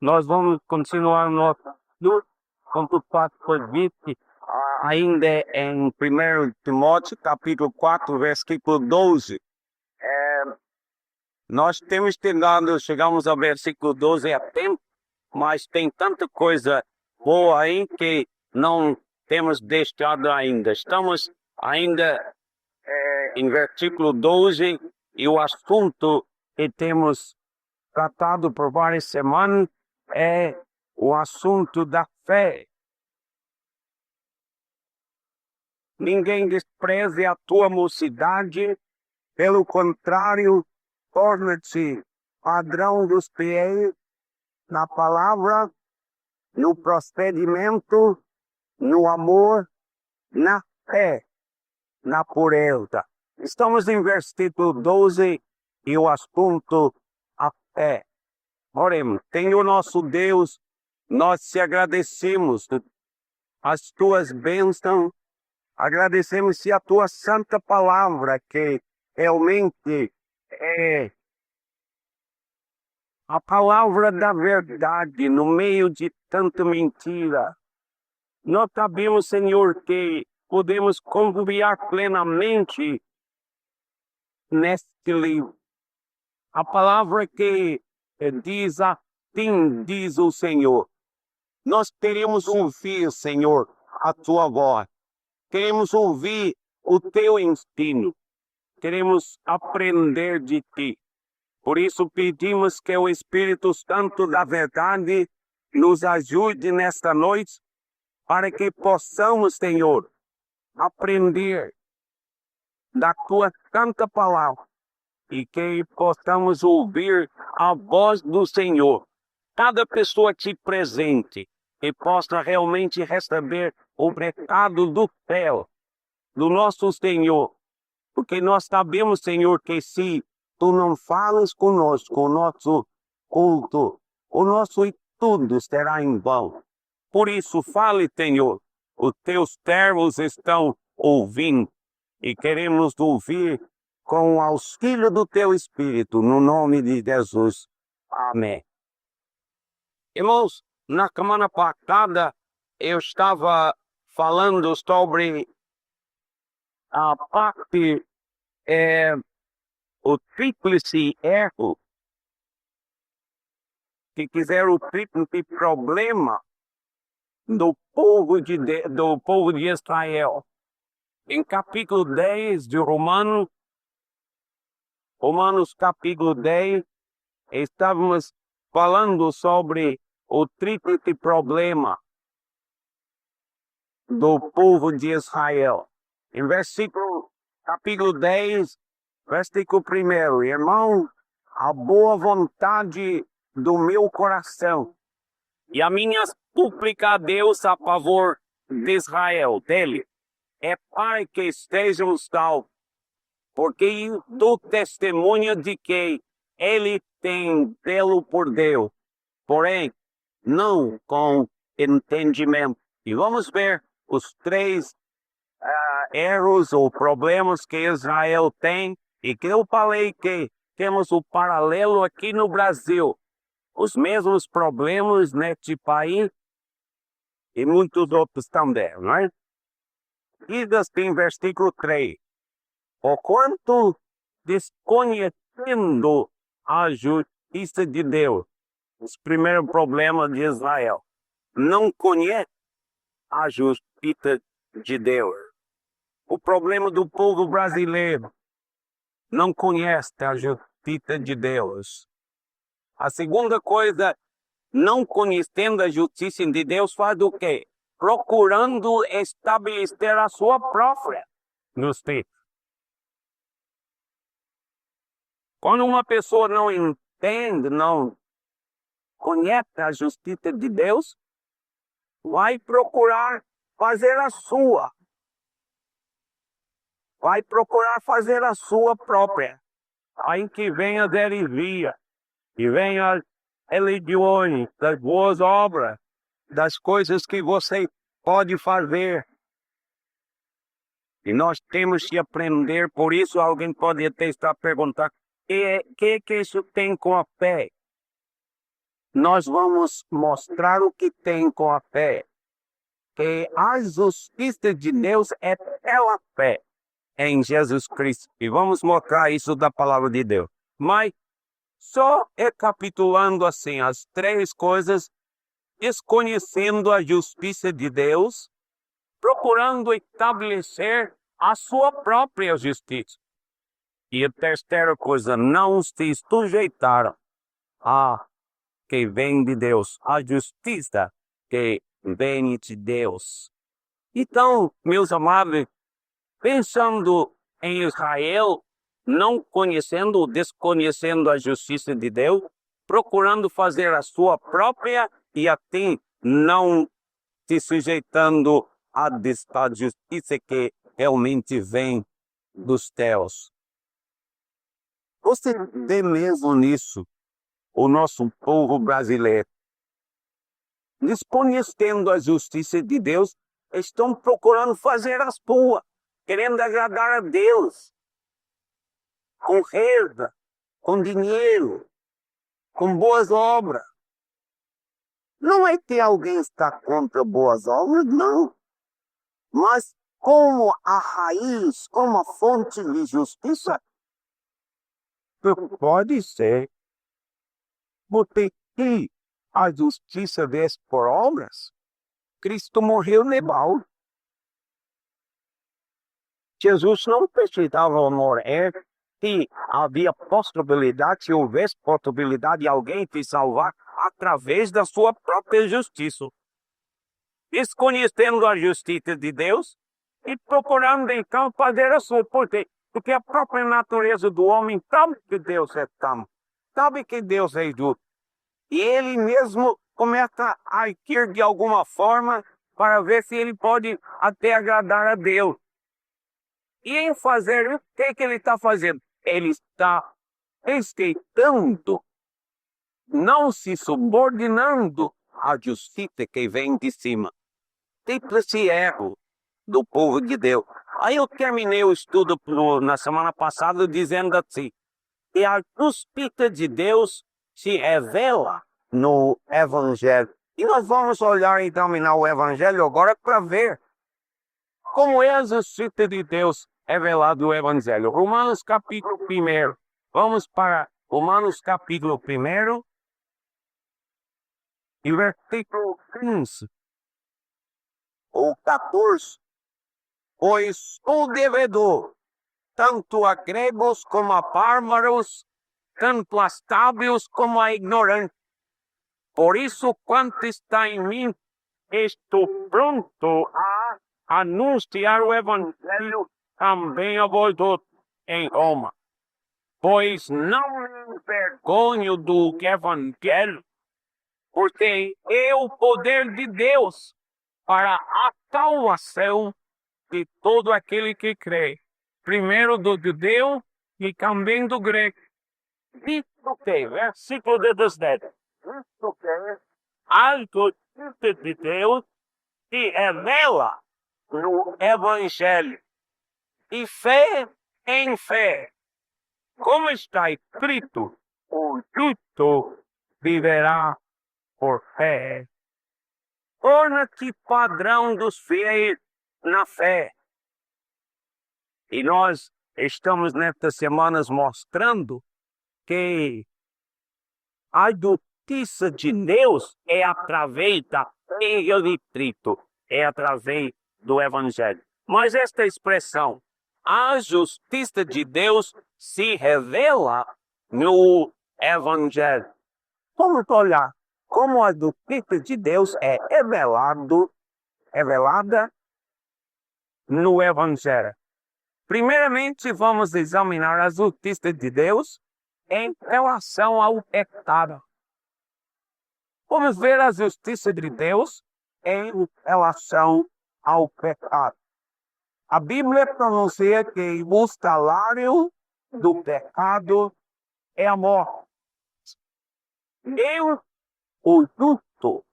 Nós vamos continuar nosso estudo, como o fato foi visto, ainda em 1 Timóteo, capítulo 4, versículo 12. Nós chegamos ao versículo 12 a tempo, mas tem tanta coisa boa aí que não temos deixado ainda. Estamos ainda em versículo 12 e o assunto que temos tratado por várias semanas é o assunto da fé. Ninguém despreze a tua mocidade, pelo contrário, torna-te padrão dos fiéis na palavra, no procedimento, no amor, na fé, na pureza. Estamos em versículo 12 e o assunto a fé. Oremos. Senhor nosso Deus, nós te agradecemos as tuas bênçãos, agradecemos a tua santa palavra, que realmente é a palavra da verdade no meio de tanta mentira. Nós sabemos, Senhor, que podemos confiar plenamente neste livro. A palavra que diz assim, diz o Senhor. Nós queremos ouvir, Senhor, a tua voz. Queremos ouvir o teu ensino. Queremos aprender de ti. Por isso pedimos que o Espírito Santo da verdade nos ajude nesta noite, para que possamos, Senhor, aprender da tua santa palavra e que possamos ouvir a voz do Senhor. Cada pessoa aqui presente, que possa realmente receber o recado do céu, do nosso Senhor. Porque nós sabemos, Senhor, que se tu não falas conosco, o nosso culto, o nosso estudo será em vão. Por isso, fale, Senhor, os teus servos estão ouvindo e queremos ouvir com o auxílio do teu Espírito, no nome de Jesus. Amém. Irmãos, na semana passada eu estava falando sobre a parte, o tríplice erro, que quiser o tríplice problema do povo de Israel. Em capítulo 10 de Romanos capítulo 10, estávamos falando sobre o tríplice problema do povo de Israel. Em capítulo 10, versículo 1, irmão, a boa vontade do meu coração e a minha súplica a Deus a favor de Israel, dele, é para que estejam salvos, porque do testemunho de que ele tem zelo por Deus, porém, não com entendimento. E vamos ver os três erros ou problemas que Israel tem, e que eu falei que temos o paralelo aqui no Brasil. Os mesmos problemas neste país e muitos outros também, não é? Diz assim, versículo 3. Porquanto, desconhecendo a justiça de Deus, os primeiros problemas de Israel, não conhece a justiça de Deus. O problema do povo brasileiro, não conhece a justiça de Deus. A segunda coisa, não conhecendo a justiça de Deus, faz o quê? Procurando estabelecer a sua própria justiça. Quando uma pessoa não entende, não conhece a justiça de Deus, vai procurar fazer a sua. Vai procurar fazer a sua própria. Aí que vem as heresias, que vem as religiões, das boas obras, das coisas que você pode fazer. E nós temos que aprender, por isso alguém pode até estar perguntando, que isso tem com a fé? nós vamos mostrar o que tem com a fé. Que a justiça de Deus é pela fé em Jesus Cristo. E vamos mostrar isso da palavra de Deus. Mas, só recapitulando assim as três coisas, desconhecendo a justiça de Deus, procurando estabelecer a sua própria justiça. E a terceira coisa, não se sujeitaram a que vem de Deus, a justiça que vem de Deus. Então, meus amados, pensando em Israel, não conhecendo, desconhecendo a justiça de Deus, procurando fazer a sua própria e assim não se sujeitando à justiça que realmente vem dos céus. Você vê mesmo nisso o nosso povo brasileiro, desconhecendo a justiça de Deus, estão procurando fazer as suas, querendo agradar a Deus, com renda, com dinheiro, com boas obras. Não é que alguém está contra boas obras, não. Mas como a raiz, como a fonte de justiça, pode ser. Porque que a justiça vez por obras, Cristo morreu nebal. Jesus não precisava morrer se havia possibilidade, se houvesse possibilidade de alguém te salvar através da sua própria justiça. Desconhecendo a justiça de Deus e procurando então fazer a sua. Por quê? Porque a própria natureza do homem sabe que Deus é santo, sabe que Deus é justo. E ele mesmo começa a agir de alguma forma para ver se ele pode até agradar a Deus. E em fazer, o que ele está fazendo? Ele está respeitando, não se subordinando à justiça que vem de cima. Tríplice erro do povo de Deus. Aí eu terminei o estudo na semana passada dizendo assim, que a justiça de Deus se revela no Evangelho. E nós vamos olhar e examinar o Evangelho agora para ver como é a justiça de Deus revelada no Evangelho. Romanos capítulo 1. Vamos para Romanos capítulo 1 e versículo 15 ou 14. Pois o devedor, tanto a gregos como a bárbaros, tanto a sábios como a ignorantes. Por isso, quanto está em mim, estou pronto a anunciar o Evangelho também a vós outros em Roma. Pois não me envergonho do Evangelho, porque é o poder de Deus para a salvação de todo aquele que crê, primeiro do judeu e também do grego. Isto que, versículo 17, isto que a justiça de Deus se revela no Evangelho, e fé em fé, como está escrito, o justo viverá por fé. Torna-te padrão dos fiéis na fé. E nós estamos nestas semanas mostrando que a justiça de Deus é através da fé restrito, é através do Evangelho. Mas esta expressão, a justiça de Deus se revela no Evangelho. Vamos olhar como a justiça de Deus é revelada no Evangelho. Primeiramente, vamos examinar a justiça de Deus em relação ao pecado. Vamos ver a justiça de Deus em relação ao pecado. A Bíblia pronuncia que o salário do pecado é a morte. Eu, o justo,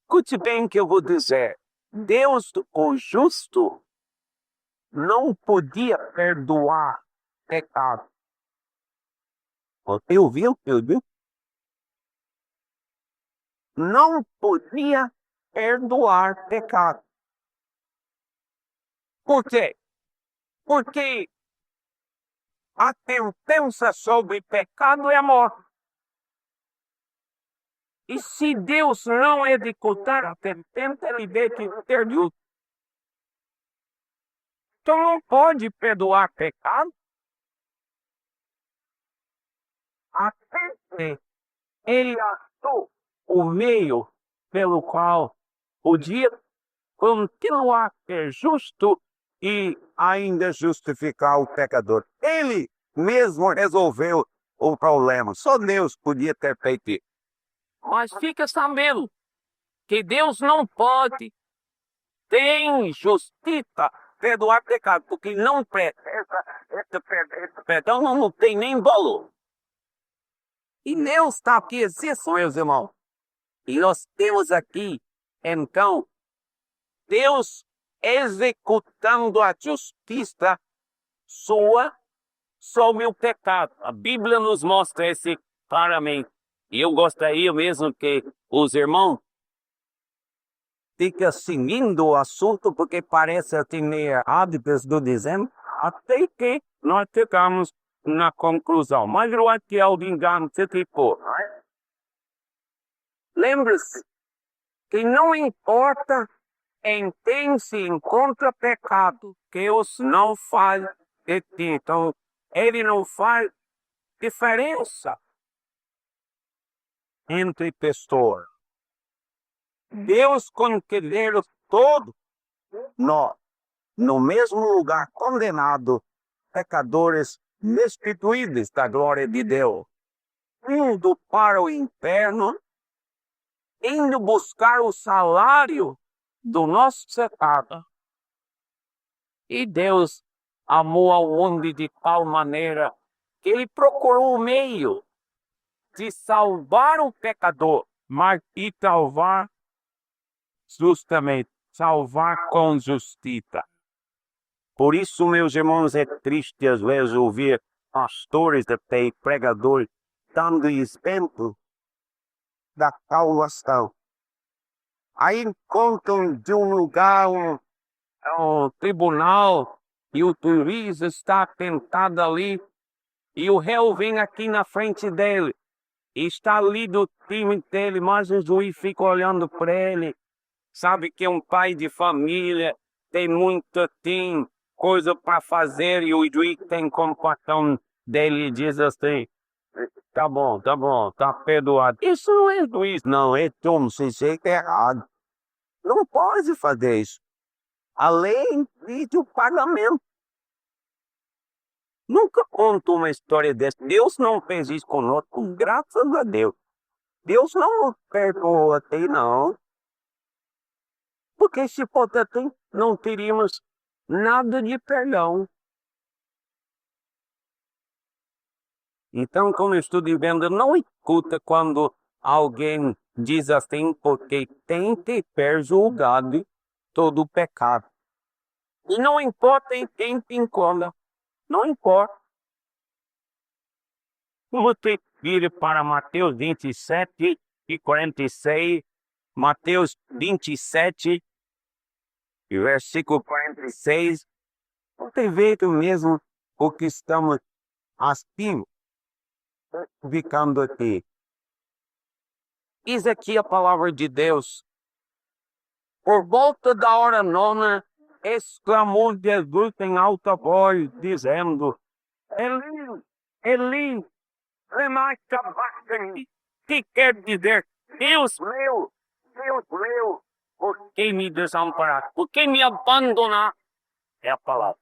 escute bem o que eu vou dizer. Deus, o justo, não podia perdoar pecado. Você ouviu? não podia perdoar pecado. Por quê? Porque a sentença sobre pecado é a morte. E se Deus não executar a sentença, ele deixa de ter justo. Então não pode perdoar pecado. Até que ele achou o meio pelo qual podia continuar a ser justo e ainda justificar o pecador. Ele mesmo resolveu o problema. Só Deus podia ter feito isso. Mas fica sabendo que Deus não pode, tem justiça, perdoar pecado, porque não presta. Esse perdão não tem nem valor. E Deus está aqui, assim, meus irmãos. E nós temos aqui, então, Deus executando a justiça sua sobre o pecado. A Bíblia nos mostra esse claramente. E eu gostaria mesmo que os irmãos fiquem seguindo o assunto, porque parece assim meio hábitos do dizendo, até que nós chegamos na conclusão. Mas eu acho que é o engano se for. Lembre-se que não importa em quem se encontra pecado, Deus não faz então ele não faz diferença entre pessoas. Deus considera todos nós no mesmo lugar condenado, pecadores destituídos da glória de Deus, indo para o inferno, indo buscar o salário do nosso pecado. E Deus amou ao mundo de tal maneira que ele procurou o meio de salvar o pecador, mas e salvar justamente, salvar com justiça. Por isso, meus irmãos, é triste às vezes ouvir pastores até e pregadores dando exemplo da salvação. Aí encontram de um lugar um tribunal e o juiz está sentado ali e o réu vem aqui na frente dele e está ali do time dele, mas o juiz fica olhando para ele, sabe que é um pai de família, tem muita coisa para fazer e o juiz tem compaixão dele e diz assim: tá bom, tá perdoado. Isso não é juiz, não, é como se jeito errado. Não pode fazer isso. A lei impede o pagamento. Nunca conto uma história dessa. Deus não fez isso conosco, graças a Deus. Deus não nos perdoou até, não. Porque se fosse assim, não teríamos nada de perdão. Então, como eu estou dizendo, não escuta quando alguém diz assim, porque tem que ser julgado todo o pecado. E não importa em quem te encontra. Não importa. Você vira para Mateus 27 e 46, Mateus 27, versículo 46, você vê mesmo o que estamos assim, ficando aqui. Diz aqui a palavra de Deus. Por volta da hora nona, exclamou Jesus em alta voz, dizendo: Eli, Eli, lema sabachthani, que quer dizer: Deus meu, por que me desamparar? Por que me abandonar? É a palavra.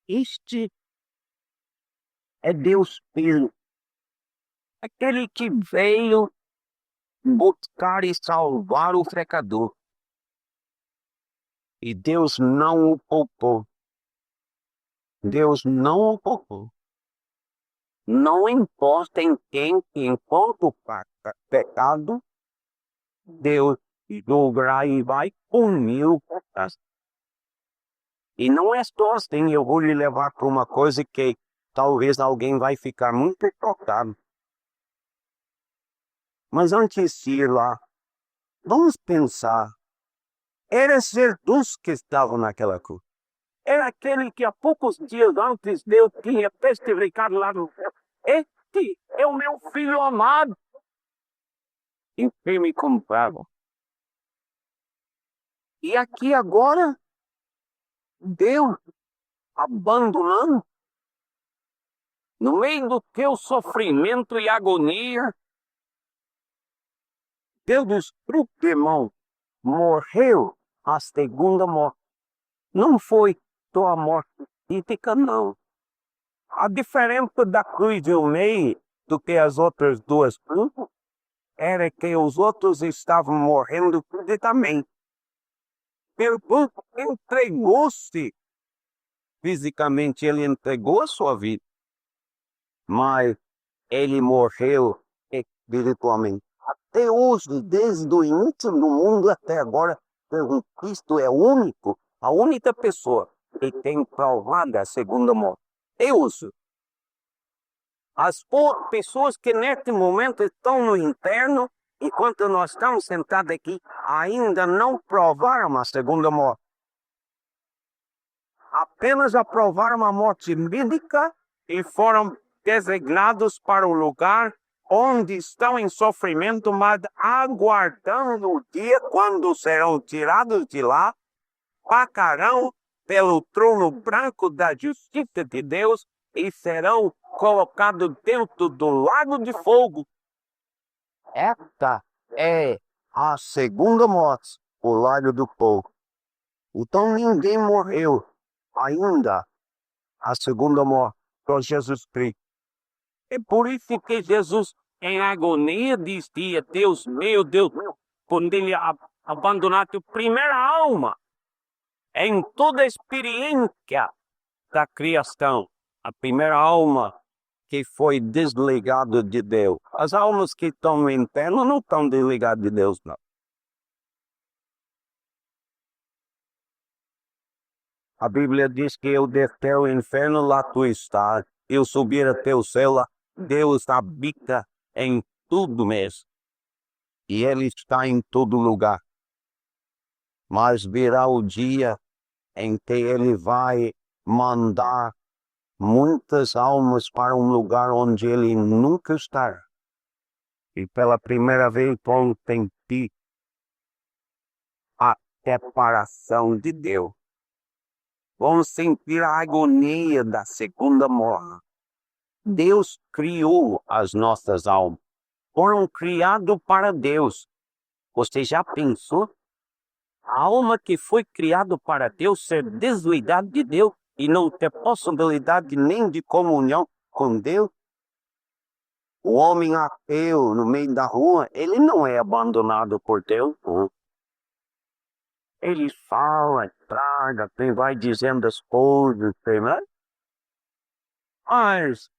Este é Deus Filho, aquele que veio buscar e salvar o pecador. E Deus não o poupou. Deus não o poupou. Não importa em quem que encontra o pecado, Deus julgará e vai punir o pecado. E não é só assim, eu vou lhe levar para uma coisa que talvez alguém vai ficar muito tocado. Mas antes de ir lá, vamos pensar. Era Jesus que estava naquela cruz. Era aquele que há poucos dias antes Deus tinha testificado lá no céu. Este é o meu filho amado. E me comprava. E aqui agora, Deus abandonando, no meio do teu sofrimento e agonia, Deus desculpe, irmão, morreu a segunda morte. Não foi tua morte física, não. A diferença da cruz do meio do que as outras duas cruzes era que os outros estavam morrendo fisicamente. Jesus entregou-se fisicamente, ele entregou a sua vida, mas ele morreu espiritualmente. Até hoje, desde o início do mundo até agora, Jesus Cristo é o único, a única pessoa que tem provado a segunda morte. Deus. As pessoas que neste momento estão no inferno, enquanto nós estamos sentados aqui, ainda não provaram a segunda morte. Apenas aprovaram a morte bíblica e foram designados para o lugar onde estão em sofrimento, mas aguardando o dia quando serão tirados de lá, passarão pelo trono branco da justiça de Deus e serão colocados dentro do lago de fogo. Esta é a segunda morte, o lago do fogo. Então ninguém morreu ainda a segunda morte por Jesus Cristo. É por isso que Jesus, em agonia, dizia: Deus meu, quando ele abandonou a primeira alma em toda a experiência da criação, a primeira alma que foi desligada de Deus. As almas que estão no inferno não estão desligadas de Deus, não. A Bíblia diz que eu descer ao inferno, lá tu estás. Eu subir até o céu, lá Deus habita em tudo mesmo. E Ele está em todo lugar. Mas virá o dia em que Ele vai mandar muitas almas para um lugar onde Ele nunca estará. E pela primeira vez vão sentir a separação de Deus. Vamos sentir a agonia da segunda morte. Deus criou as nossas almas. Foram criados para Deus. Você já pensou? A alma que foi criada para Deus ser desligada de Deus e não ter possibilidade nem de comunhão com Deus? O homem ateu no meio da rua, ele não é abandonado por Deus. Não. Ele fala, traga, vai dizendo as coisas, né? Mas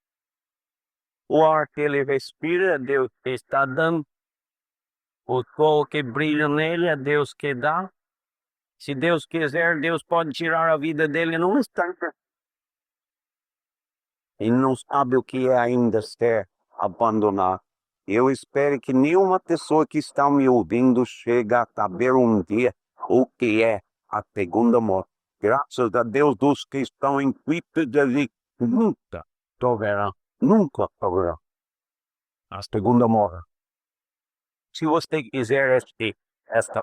o ar que ele respira, Deus está dando. O sol que brilha nele, é Deus que dá. Se Deus quiser, Deus pode tirar a vida dele num instante. E não sabe o que é ainda ser abandonado. Eu espero que nenhuma pessoa que está me ouvindo chegue a saber um dia o que é a segunda morte. Graças a Deus, dos que estão em Cristo Jesus, nunca provarão a segunda morte. Se você quiser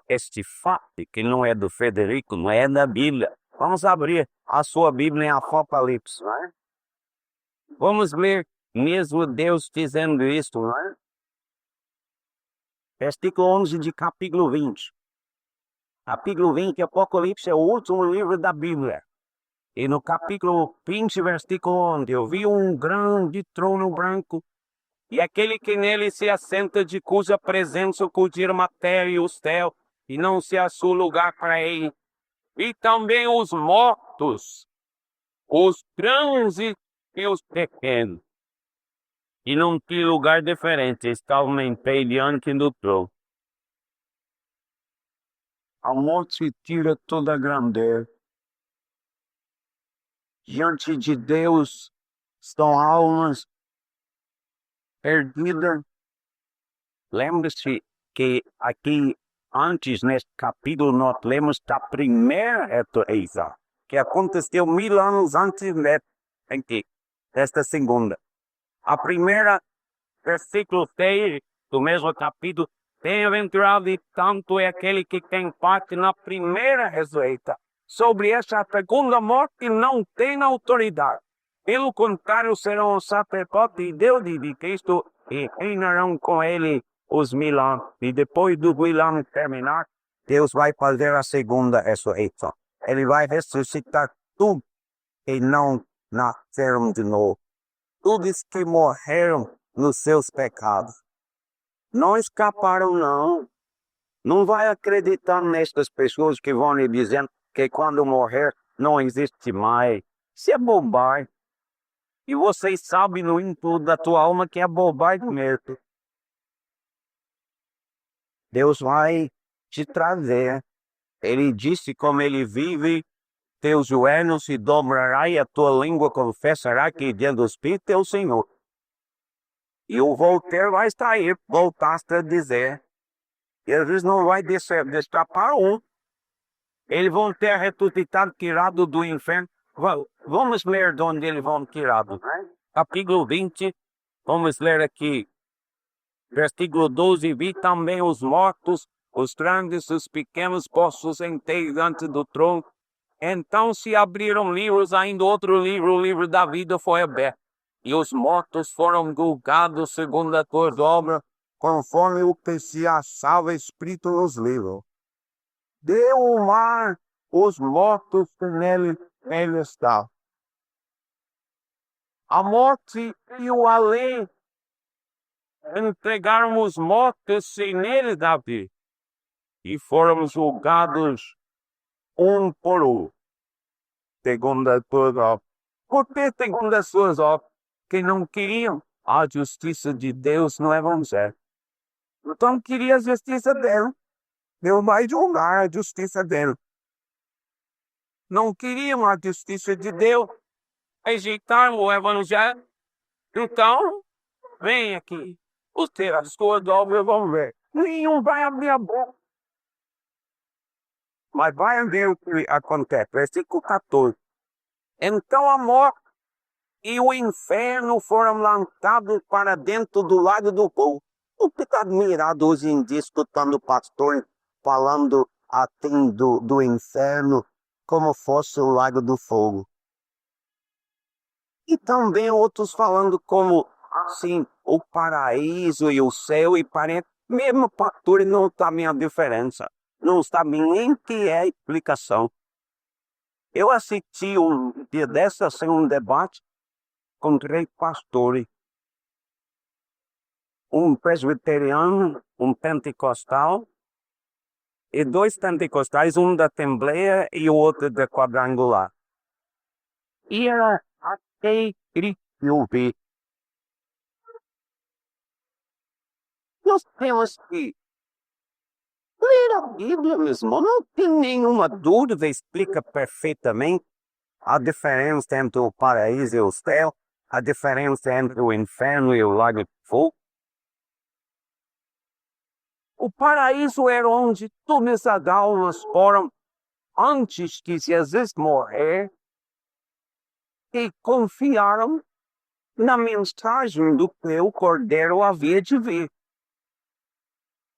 este fato, que não é do Frederico, não é da Bíblia, vamos abrir a sua Bíblia em Apocalipse, não é? Vamos ler mesmo Deus dizendo isso, não é? Versículo 11 de capítulo 20. Capítulo 20, Apocalipse é o último livro da Bíblia. E no capítulo 20, versículo 11, eu vi um grande trono branco, e aquele que nele se assenta, de cuja presença cuja matéria e o céu, e não se achou lugar para ele. E também os mortos, os grandes e os pequenos. E não tinha lugar diferente, estavam em pé diante do trono. A morte tira toda a grandeza. Diante de Deus, são almas perdidas. Lembre-se que aqui, antes, neste capítulo, nós lemos da primeira natureza, que aconteceu 1000 anos antes desta segunda. A primeira, versículo 6 do mesmo capítulo, bem-aventurado e tanto é aquele que tem parte na primeira ressurreição. Sobre essa segunda morte não tem autoridade. Pelo contrário, serão os sacerdotes de Deus e de Cristo e reinarão com ele os 1000 anos. E depois dos 1000 anos terminar, Deus vai fazer a segunda ressurreição. Ele vai ressuscitar tudo e não nasceram de novo. Todos que morreram nos seus pecados não escaparam, não. Não vai acreditar nestas pessoas que vão lhe dizendo que quando morrer não existe mais. Isso é bobagem. E vocês sabem no íntimo da tua alma que é bobagem mesmo. Deus vai te trazer. Ele disse como ele vive, teus joelhos se dobrará e a tua língua confessará que Jesus Cristo é o Senhor. E o Voltaire vai estar aí, voltaste a dizer. Jesus não vai deixar para um. Eles vão ter ressuscitado, tirado do inferno. Vamos ler de onde eles vão tirado. Capítulo 20, vamos ler aqui. Versículo 12, vi também os mortos, os grandes, os pequenos, postos em pé diante do trono. Então se abriram livros, ainda outro livro, o livro da vida foi aberto. E os mortos foram julgados segundo as suas obras, conforme o que se achava escrito nos livros. Deu o mar os mortos que nele estavam. A morte e o além entregaram os mortos sem nele Davi e foram julgados um por um, segundo as suas obras. Por que segundo as suas obras? Que não queriam a justiça de Deus no Evangelho. Então queria a justiça dele. Deus vai julgar a justiça dele. Não queriam a justiça de Deus. Rejeitaram o Evangelho. Então, vem aqui. Os as suas obras vão ver. Nenhum vai abrir a boca. Mas vai ver o que acontece. Versículo 14. Então a morte e o inferno foram lançados para dentro do lago do fogo. Eu fico admirado hoje em dia escutando pastor falando assim do inferno como fosse o lago do fogo. E também outros falando como assim o paraíso e o céu, e parece mesmo pastor não sabem a diferença, não sabem nem o que é a explicação. Eu assisti um dia dessa assim, um debate com 3 pastores, um presbiteriano, um pentecostal e 2 pentecostais, um da Assembleia e o outro da Quadrangular. E era até triste ouvir. Nós temos que ler a Bíblia mesmo, não tem nenhuma dúvida, explica perfeitamente a diferença entre o paraíso e o céu, a diferença entre o inferno e o lago de fogo. O paraíso era onde todas as almas foram antes que Jesus morrer e confiaram na mensagem do que o Cordeiro havia de vir.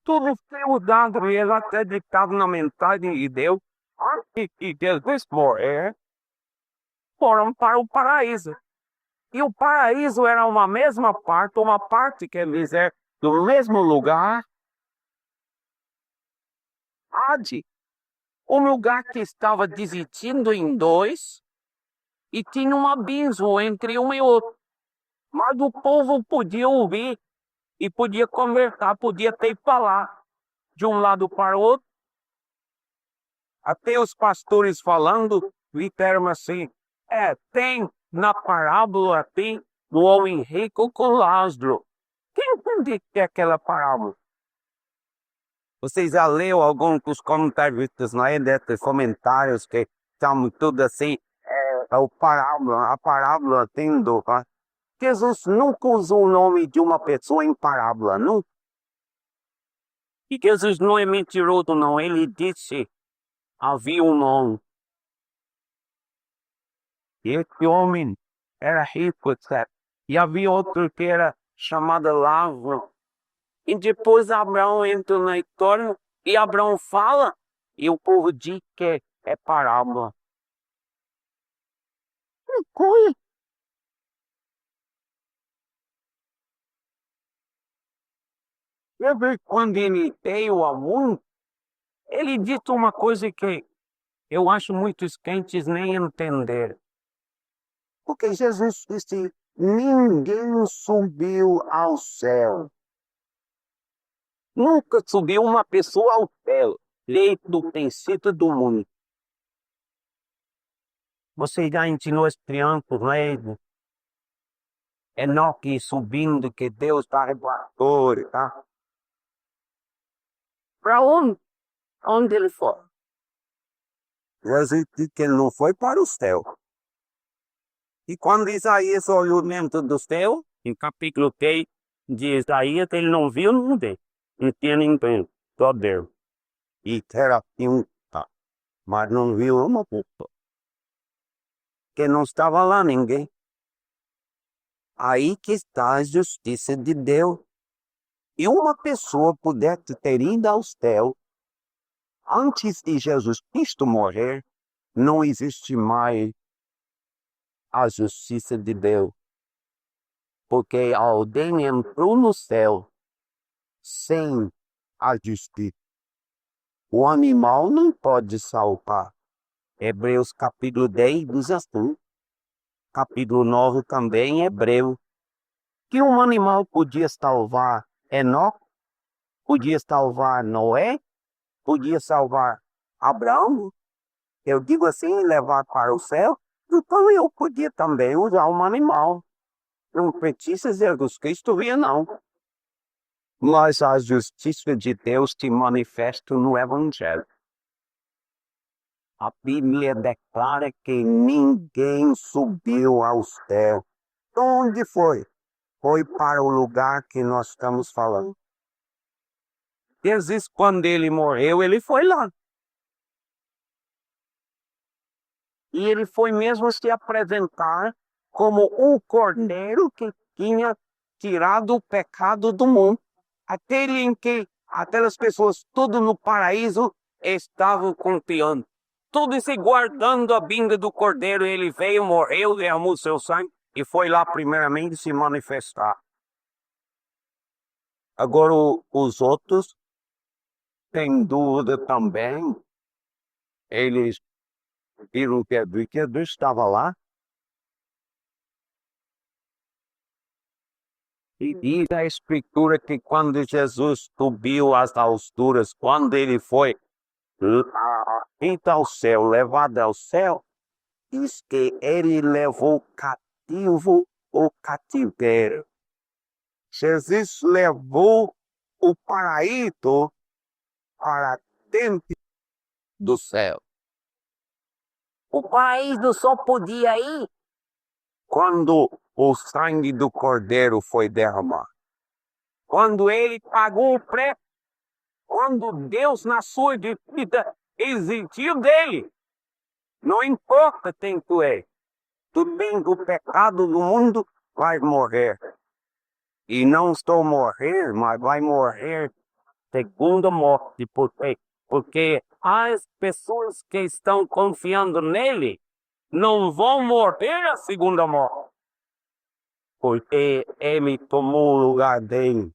Tudo foi dado a ele acreditado na mensagem de Deus antes que Jesus morrer, foram para o paraíso. E o paraíso era uma parte, quer dizer, do mesmo lugar, um lugar que estava dividido em 2 e tinha um abismo entre um e outro. Mas o povo podia ouvir e podia conversar, podia ter que falar de um lado para o outro. Até os pastores falando, disseram assim, tem na parábola, tem do homem rico com Lázaro. Quem entende que é aquela parábola? Vocês já leram alguns dos comentaristas, não é? Desses comentários que são tudo assim, a parábola tendo Jesus nunca usou o nome de uma pessoa em parábola, não? E Jesus não é mentiroso, não. Ele disse, havia um homem. E esse homem era rico, etc. E havia outro que era chamado Lázaro. E depois Abraão entra na história e Abraão fala e o povo diz que é parábola. Que coisa! Quando ele veio ao mundo, ele disse uma coisa que eu acho muitos crentes nem entender. Porque Jesus disse, ninguém subiu ao céu. Nunca subiu uma pessoa ao céu. Leito do princípio do mundo. Você já ensinou as crianças, né? Enoque subindo, que Deus está arrebatador, tá? Para onde? Onde ele foi? Jesus disse que ele não foi para o céu. E quando Isaías olhou dentro do céu, em capítulo 3 de Isaías, ele não viu ninguém. Não tinha ninguém, só Deus. E terra tinha tá, mas não viu uma pessoa. Que não estava lá ninguém. Aí que está a justiça de Deus. E uma pessoa puder ter ido ao céu antes de Jesus Cristo morrer, não existe mais a justiça de Deus. Porque alguém entrou no céu sem a justiça. O animal não pode salvar. Hebreus capítulo 10 diz assim, capítulo 9 também, Hebreu, que um animal podia salvar Enoque, podia salvar Noé, podia salvar Abraão. Eu digo assim, levar para o céu, então eu podia também usar um animal. Não precisa Jesus Cristo vir, não. Mas a justiça de Deus se manifesta no Evangelho. A Bíblia declara que ninguém subiu ao céu. Onde foi? Foi para o lugar que nós estamos falando. Jesus, quando ele morreu, ele foi lá. E ele foi mesmo se apresentar como o cordeiro que tinha tirado o pecado do mundo. Aquele em que aquelas pessoas, tudo no paraíso, estavam confiando. Tudo se guardando a vinda do cordeiro. Ele veio, morreu, derramou seu sangue e foi lá primeiramente se manifestar. Agora os outros têm dúvida também. Eles viram que Jesus estava lá. E diz a Escritura que quando Jesus subiu às alturas, quando ele foi ao céu, levado ao céu, diz que ele levou cativo o cativeiro. Jesus levou o paraíso para dentro do céu. O paraíso só podia ir quando o sangue do cordeiro foi derramado. Quando ele pagou o preço, quando Deus na sua vida exigiu dele. Não importa quem tu é. Tu tens o pecado do mundo, vai morrer. E não estou morrer, mas vai morrer segunda morte. Porque as pessoas que estão confiando nele não vão morrer a segunda morte. Porque ele tomou o lugar dele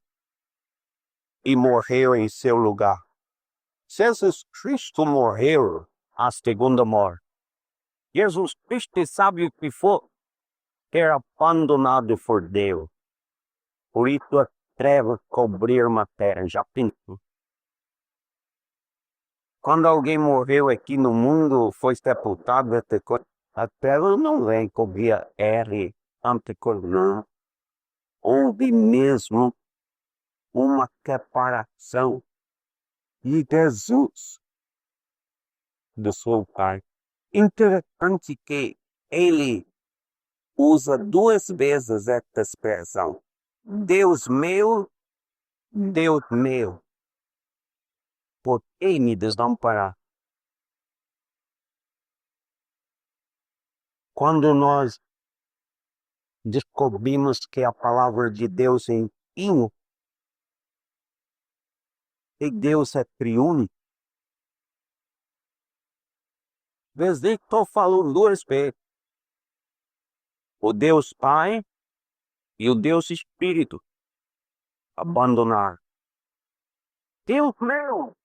e morreu em seu lugar. Jesus Cristo morreu a segunda morte. Jesus Cristo sabe o que foi ter abandonado por Deus. Por isso as trevas cobriram a terra. Já pensou? Quando alguém morreu aqui no mundo, foi sepultado, a terra não vem cobrir a R, anticorpo, não. Houve mesmo uma separação de Jesus do seu Pai. Interessante que ele usa 2 vezes esta expressão. Deus meu. Por que me desamparar? Quando nós descobrimos que a palavra de Deus é uno, e Deus é triúnico, vezes que estou falando 2 vezes. O Deus Pai e o Deus Espírito abandonar. Deus meu!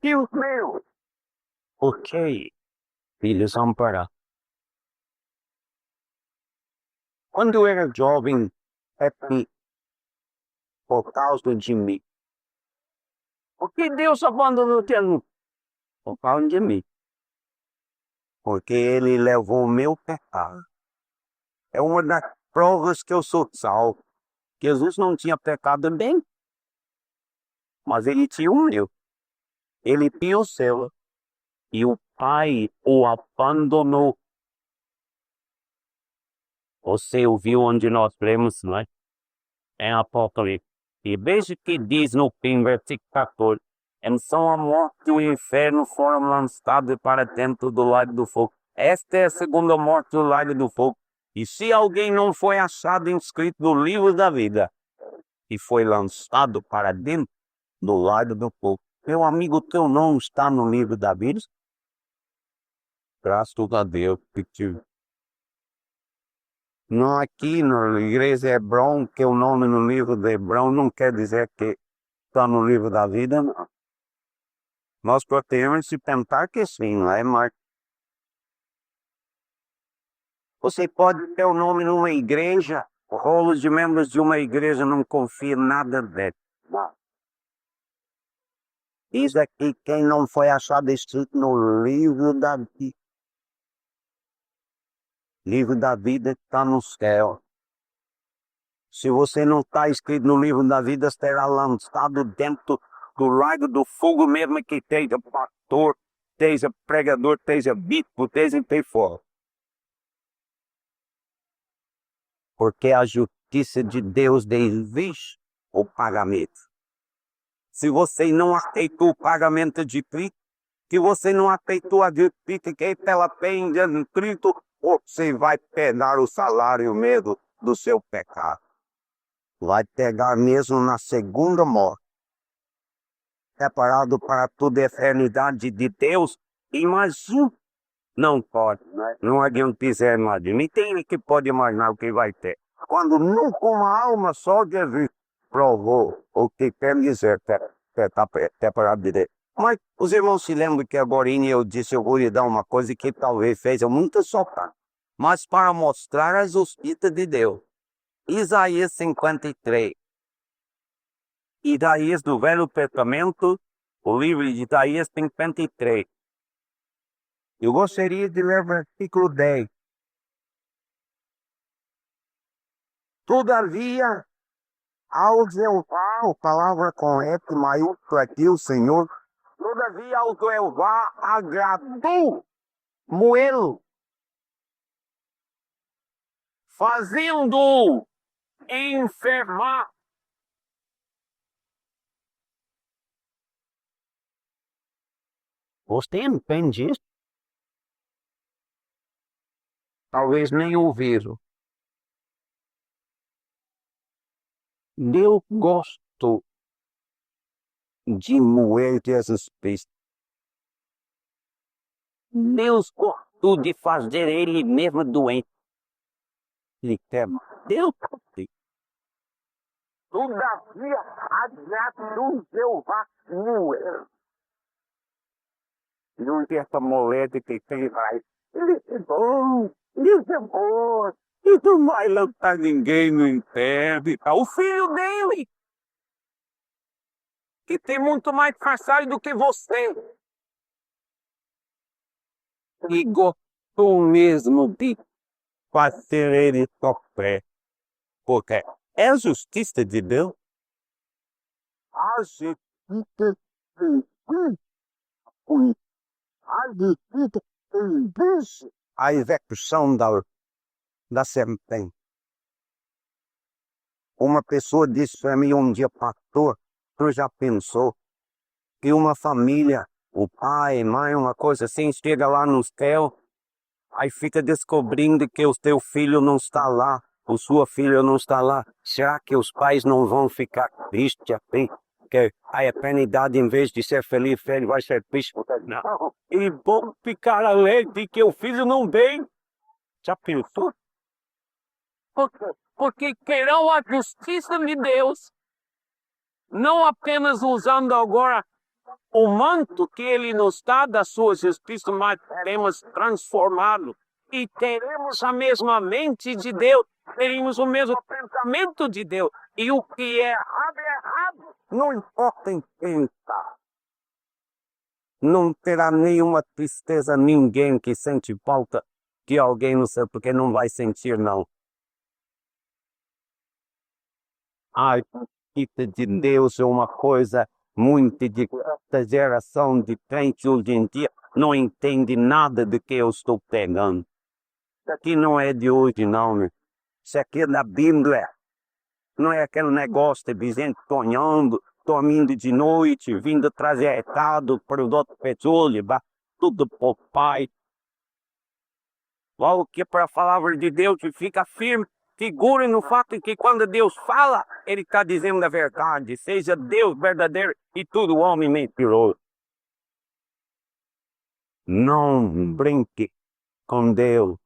Deus meu! Ok, filhos, amparar. Quando eu era jovem, por causa de mim. Por que Deus abandonou teu? Por causa de mim. Porque Ele levou o meu pecado. É uma das provas que eu sou salvo. Jesus não tinha pecado também, mas Ele tinha o meu. Ele tinha o seu. E o Pai o abandonou. Você ouviu onde nós lemos, não é? Em Apocalipse. E veja que diz no fim, versículo 14. Então a morte e o inferno foram lançados para dentro do lago do fogo. Esta é a segunda morte do lago do fogo. E se alguém não foi achado inscrito no livro da vida e foi lançado para dentro do lago do fogo, meu amigo, teu nome está no livro da vida? Graças a Deus. Não, aqui na igreja Hebron, que o nome no livro de Hebron não quer dizer que está no livro da vida, não. Nós podemos se pensar que sim, não é, mas você pode ter o nome numa igreja, rolos de membros de uma igreja não confia nada dele. Diz aqui quem não foi achado escrito no livro da vida. Livro da vida está no céu. Se você não está escrito no livro da vida, será lançado dentro do lago do fogo, mesmo que esteja pastor, esteja pregador, esteja bispo, esteja quem for. Porque a justiça de Deus exige o pagamento. Se você não aceitou o pagamento de Cristo, se você não aceitou a justiça que ela tem em Cristo, você vai pegar o salário mesmo do seu pecado. Vai pegar mesmo na segunda morte. Preparado para toda a eternidade de Deus. Imagina. Não pode. Não adianta dizer nada. Nem tem que pode imaginar o que vai ter. Quando nunca uma alma só Jesus provou o que quer dizer preparado de Deus. Mas os irmãos se lembram que agora eu disse, eu vou lhe dar uma coisa que talvez fez muito soprar. Mas para mostrar a justiça de Deus. Isaías 53. Isaías do Velho Testamento, o livro de Isaías 53. Eu gostaria de ler o versículo 10. Todavia, ao Jeová, a palavra com F maiúsculo aqui, o Senhor, todavia ao Jeová agradou moê-lo, fazendo-o enfermar. Você entende isso? Talvez nem ouviram. Deus gosta de moer Jesus Cristo. Deus gostou de fazer ele mesmo doente. Ele quer. Deus gosta. Todavia, agradou Jeová moer. Não tem essa moleta que tem mais. Ele é bom, ele é bom. E não vai lançar ninguém no inferno. O filho dele, que tem muito mais passagem do que você. E gostou mesmo de fazer ele sofrer. Porque é a justiça de Deus. A justiça de Deus. A execução da serpente. Uma pessoa disse para mim um dia, pastor, tu já pensou que uma família, o pai, mãe, uma coisa assim, chega lá no céu, aí fica descobrindo que o teu filho não está lá, ou sua filha não está lá. Será que os pais não vão ficar tristes assim? Que a eternidade, em vez de ser feliz, ele vai ser triste? Não. E vão ficar alegre que o filho não vem. Já pensou? Porque querão a justiça de Deus, não apenas usando agora o manto que ele nos dá da sua justiça, mas teremos transformado e teremos a mesma mente de Deus, teremos o mesmo pensamento de Deus. E o que é errado, não importa em quem está. Não terá nenhuma tristeza ninguém que sente falta de alguém no céu, porque não vai sentir, não. A justiça de Deus é uma coisa muito de esta geração de crente hoje em dia não entende nada do que eu estou pregando. Isso aqui não é de hoje, não, né? Isso aqui é da Bíblia. Não é aquele negócio de gente sonhando, dormindo de noite, vindo trazer recado para o doutor Petróleo, tudo por pai. Logo que para a palavra de Deus fica firme, segure no fato de que quando Deus fala, Ele está dizendo a verdade. Seja Deus verdadeiro e tudo homem mentiroso. Não brinque com Deus.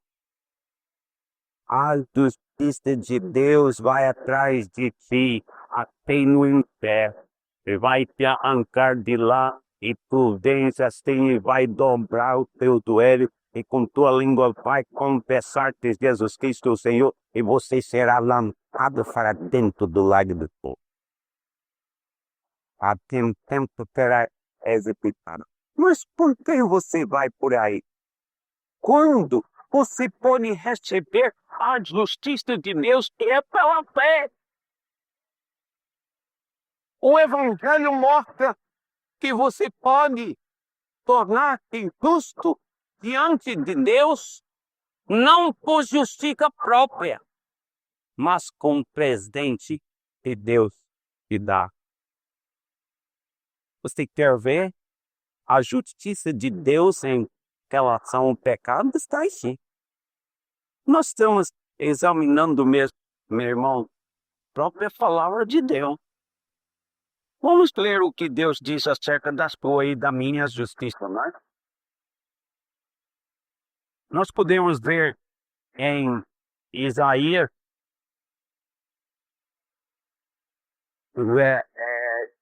A justiça de Deus vai atrás de ti até no inferno. E vai te arrancar de lá e tu vens assim e vai dobrar o teu joelho e com tua língua vai confessar que Jesus Cristo é o Senhor e você será lançado para dentro do lago do fogo. Até um tempo será executado. Mas por que você vai por aí? Quando você pode receber a justiça de Deus que é pela fé. O Evangelho mostra que você pode tornar-se justo diante de Deus, não por justiça própria, mas com o presente que Deus te dá. Você quer ver a justiça de Deus em relação ao pecado? Está aí. Nós estamos examinando mesmo, meu irmão, a própria palavra de Deus. Vamos ler o que Deus diz acerca da sua e da minha justiça, não é? Nós podemos ver em Isaías,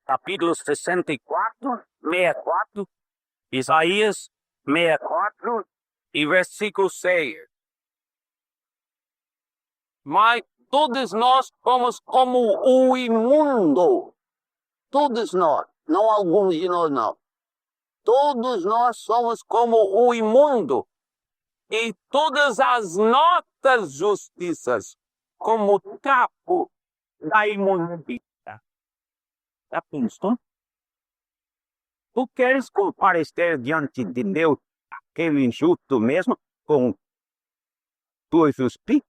capítulo 64, 64, Isaías 64 e versículo 6. Mas todos nós somos como o imundo. Todos nós, não alguns de nós, não. Todos nós somos como o imundo. E todas as nossas justiças como trapo da imundícia. Já pensou? Tu queres comparecer diante de Deus, aquele injusto mesmo, com tua justiça?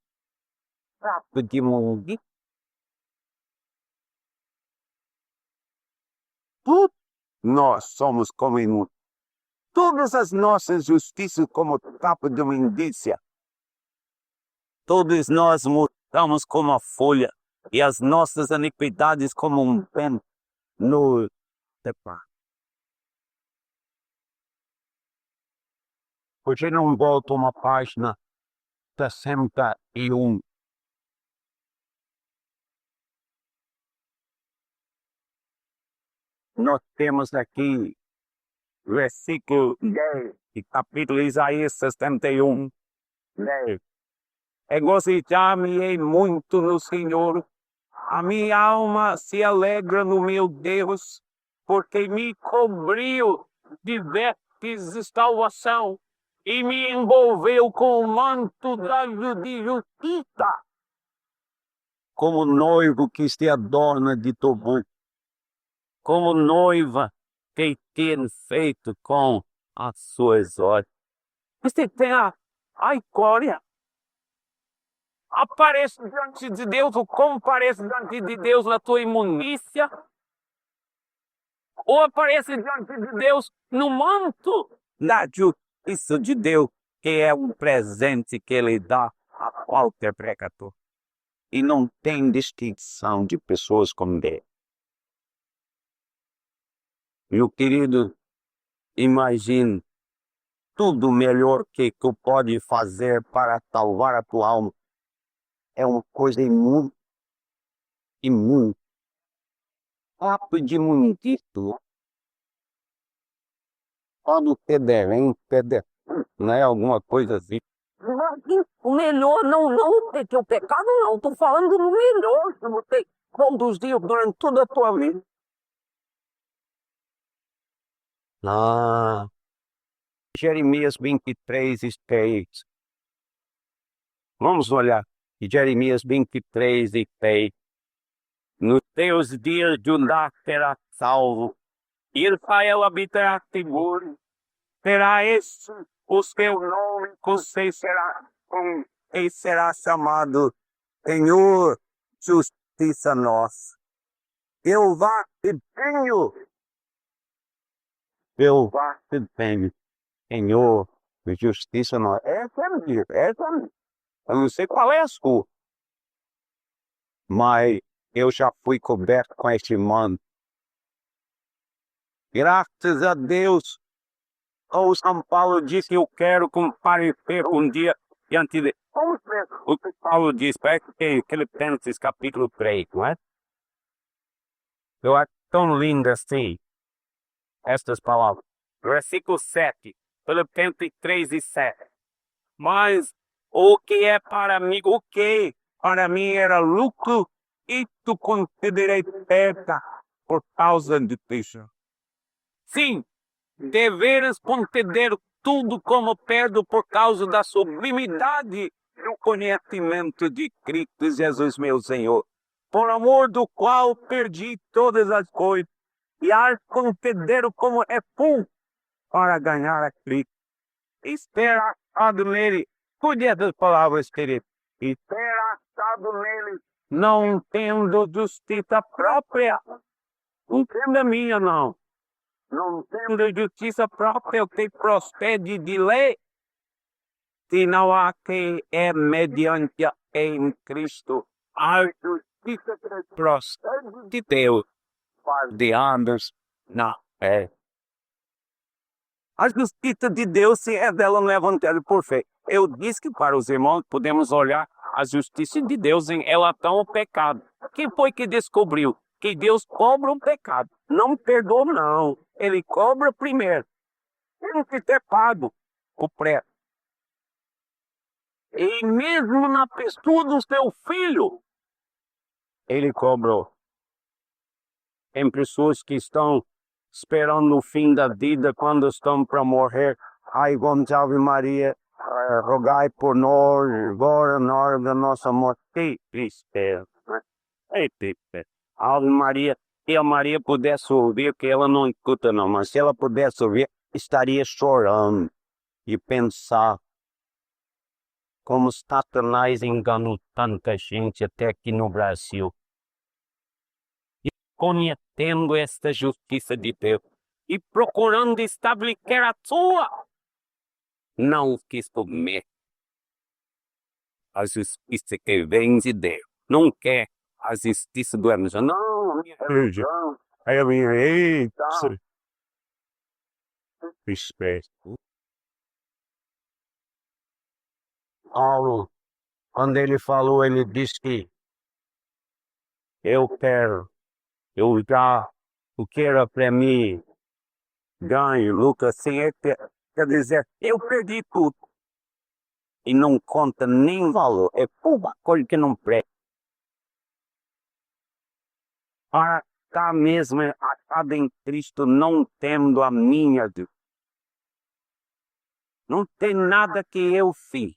Trapo de imundícia? Todos nós somos como imundos. Todas as nossas justiças como trapo de imundícia. Todos nós mudamos como a folha, e as nossas iniquidades como um vento no deparo. Por que não volta uma página 61? Nós temos aqui versículo 10, capítulo Isaías 61, 10. Regozijar-me-ei muito no Senhor, a minha alma se alegra no meu Deus, porque me cobriu de vestes de salvação e me envolveu com o manto de justiça, como noivo que se adorna de turbante, como noiva que tem feito com as suas olhos. Você tem a glória. Aparece diante de Deus ou compareça diante de Deus na tua imundícia? Ou aparece diante de Deus no manto da justiça de Deus, que é um presente que Ele dá a qualquer pecador. E não tem distinção de pessoas como Deus. Meu querido, imagine tudo melhor que tu pode fazer para salvar a tua alma. É uma coisa imunda, imunda. Papo de mundito. Pode ter hein? Não é alguma coisa assim. O melhor não ter teu pecado, não. Estou falando do melhor que você conduziu durante toda a tua vida. Jeremias 23:6. Vamos olhar. Jeremias 23:6. Nos teus dias Judá será salvo, Israel habitará seguro. Será esse o seu nome, e será chamado Senhor, justiça nossa. Jeová te tenho. Jeová te tenho. Senhor, justiça nossa. Essa é a minha. Eu não sei qual é a sua, mas eu já fui coberto com este manto. Graças a Deus. O São Paulo diz que eu quero comparecer um dia diante de... O que Paulo diz, Filipenses capítulo 3, não é? Eu acho tão lindo assim, estas palavras. Versículo 7, Filipenses 3:7. Mas o que para mim era lucro, e tu considerei perda por causa de Cristo. Sim, deveras conceder tudo como perdo por causa da sublimidade do conhecimento de Cristo Jesus, meu Senhor, por amor do qual perdi todas as coisas, e a conceder como é puro para ganhar a Cristo. Esperado nele, cuide das palavras, querido. Esperado nele, não tendo justiça própria, não tendo a minha, não. Não tendo justiça própria que procede de lei, senão a que é mediante em Cristo. A justiça que procede de Deus, baseadas na fé. A justiça de Deus se revela no Evangelho por fé. Eu disse que para os irmãos podemos olhar a justiça de Deus em relação ao pecado. Quem foi que descobriu que Deus cobra o pecado? Não perdoa, não. Ele cobra primeiro. Tem que ter pago o preço. E mesmo na pessoa do seu filho, ele cobrou. Tem pessoas que estão esperando o fim da vida quando estão para morrer. Ai, vamos, Ave Maria, rogai por nós, agora na hora da nossa morte. Que tristeza, né? Que tristeza. Ave Maria, se a Maria pudesse ouvir, que ela não escuta não, mas se ela pudesse ouvir, estaria chorando e pensar como Satanás enganou tanta gente até aqui no Brasil. E conhecendo esta justiça de Deus e procurando estabelecer a sua, não quis comer a justiça que vem de Deus. Não quer a justiça do evangelho. Não, a minha religião, a minha eita. Respeito. Paulo, quando ele falou, ele disse que eu já, o que era para mim, ganho, Lucas, assim, quer dizer, eu perdi tudo. E não conta nem valor, é uma coisa que não presta. Para estar mesmo atado em Cristo, não tendo a minha Deus. Não tem nada que eu fiz,